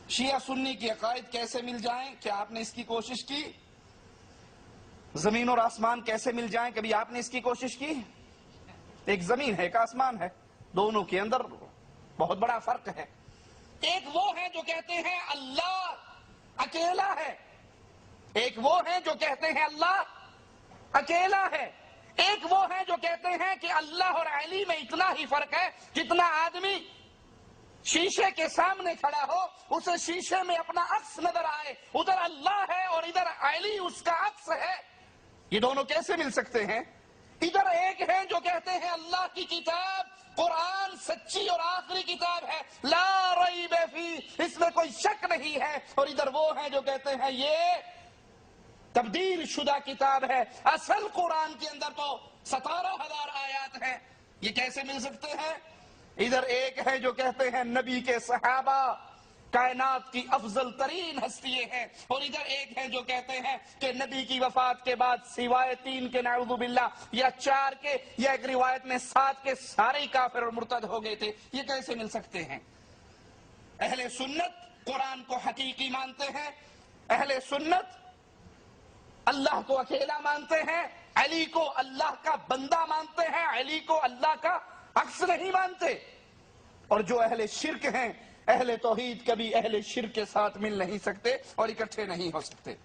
شیعہ سنی کے عقائد کیسے مل جائیں؟ کیا آپ نے اس کی کوشش کی؟ زمین اور آسمان کیسے مل جائیں؟ کبھی آپ نے اس کی کوشش کی؟ ایک زمین ہے، ایک آسمان ہے، دونوں کے اندر بہت بڑا فرق ہے۔ ایک وہ ہے جو کہتے ہیں اللہ اکیلا ہے، ایک وہ ہے جو کہتے ہیں اللہ اکیلا ہے، ایک وہ ہے جو کہتے ہیں کہ اللہ اور علی میں اتنا ہی فرق ہے جتنا آدمی شیشے کے سامنے کھڑا ہو اسے شیشے میں اپنا عکس نظر آئے، ادھر اللہ ہے اور ادھر علی اس کا عکس ہے۔ یہ دونوں کیسے مل سکتے ہیں؟ ادھر ایک ہے جو کہتے ہیں اللہ کی کتاب قرآن سچی اور آخری کتاب ہے، لا ریب فیہ، اس میں کوئی شک نہیں ہے، اور ادھر وہ ہیں جو کہتے ہیں یہ تبدیل شدہ کتاب ہے، اصل قرآن کے اندر تو 17,000 آیات ہیں۔ یہ کیسے مل سکتے ہیں؟ ادھر ایک ہے جو کہتے ہیں نبی کے صحابہ کائنات کی افضل ترین ہستیے ہیں، اور ادھر ایک ہے جو کہتے ہیں کہ نبی کی وفات کے بعد سوائے 3 کے نعوذ باللہ یا 4 کے یا ایک روایت میں 7 کے سارے کافر اور مرتد ہو گئے تھے۔ یہ کیسے مل سکتے ہیں؟ اہل سنت قرآن کو حقیقی مانتے ہیں، اہل سنت اللہ کو اکیلا مانتے ہیں، علی کو اللہ کا بندہ مانتے ہیں، علی کو اللہ کا عکس نہیں مانتے۔ اور جو اہل شرک ہیں، اہل توحید کبھی اہل شرک کے ساتھ مل نہیں سکتے اور اکٹھے نہیں ہو سکتے۔